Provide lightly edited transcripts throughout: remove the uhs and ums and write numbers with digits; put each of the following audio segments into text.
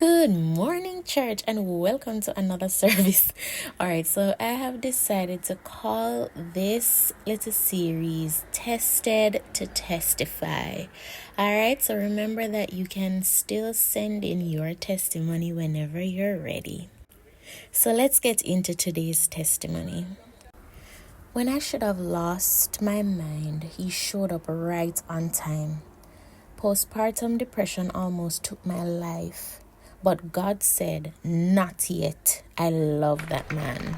Good morning, church, and welcome to another service. All right, so I have decided to call this little series Tested to Testify. All right, so remember that you can still send in your testimony whenever you're ready. So let's get into today's testimony. When I should have lost my mind, he showed up right on time. Postpartum depression almost took my life. But God said, not yet. I love that man.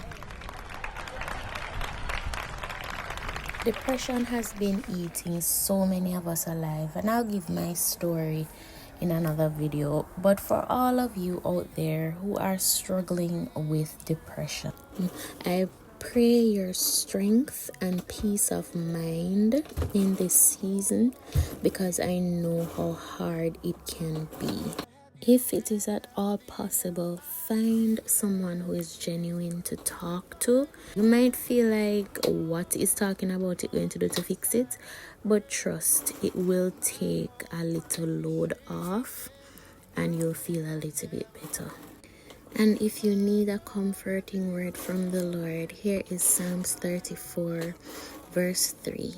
Depression has been eating so many of us alive, and I'll give my story in another video. But for all of you out there who are struggling with depression, I pray your strength and peace of mind in this season because I know how hard it can be. If it is at all possible, find someone who is genuine to talk to. You might feel like, what is talking about it going to do to fix it? But trust, it will take a little load off and you'll feel a little bit better. And if you need a comforting word from the Lord, here is Psalms 34, verse 3.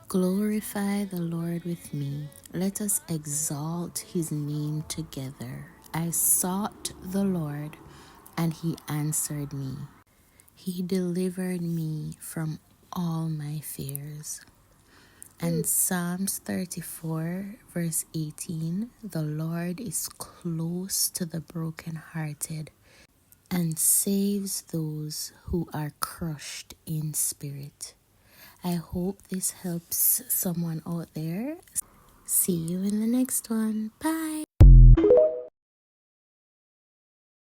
Glorify the Lord with me. Let us exalt his name together. I sought the Lord, and he answered me. He delivered me from all my fears. And Psalms 34, verse 18, the Lord is close to the brokenhearted and saves those who are crushed in spirit. I hope this helps someone out there. See you in the next one. Bye.